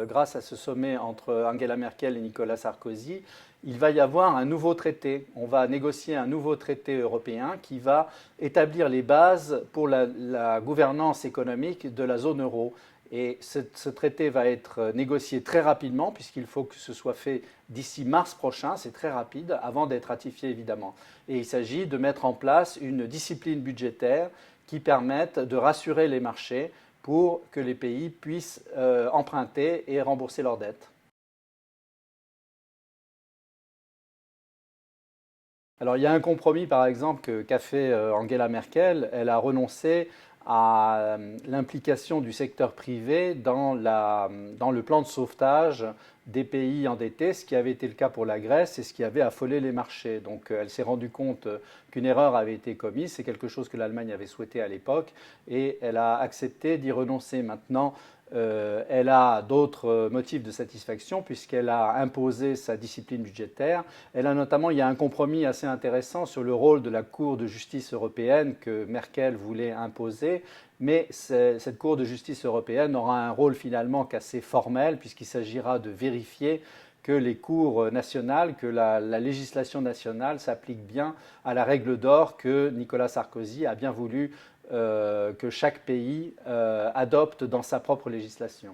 grâce à ce sommet entre Angela Merkel et Nicolas Sarkozy, il va y avoir un nouveau traité. On va négocier un nouveau traité européen qui va établir les bases pour la gouvernance économique de la zone euro. Et ce traité va être négocié très rapidement, puisqu'il faut que ce soit fait d'ici mars prochain, c'est très rapide, avant d'être ratifié évidemment. Et il s'agit de mettre en place une discipline budgétaire qui permette de rassurer les marchés pour que les pays puissent emprunter et rembourser leurs dettes. Alors il y a un compromis par exemple qu'a fait Angela Merkel. Elle a renoncé à l'implication du secteur privé dans le plan de sauvetage des pays endettés, ce qui avait été le cas pour la Grèce et ce qui avait affolé les marchés. Donc elle s'est rendue compte qu'une erreur avait été commise, c'est quelque chose que l'Allemagne avait souhaité à l'époque, et elle a accepté d'y renoncer. Maintenant, elle a d'autres motifs de satisfaction puisqu'elle a imposé sa discipline budgétaire. Elle a notamment, il y a un compromis assez intéressant sur le rôle de la Cour de justice européenne que Merkel voulait imposer, mais cette Cour de justice européenne aura un rôle finalement qu'assez formel puisqu'il s'agira de vérifier que les cours nationales, que la législation nationale s'applique bien à la règle d'or que Nicolas Sarkozy a bien voulu que chaque pays adopte dans sa propre législation.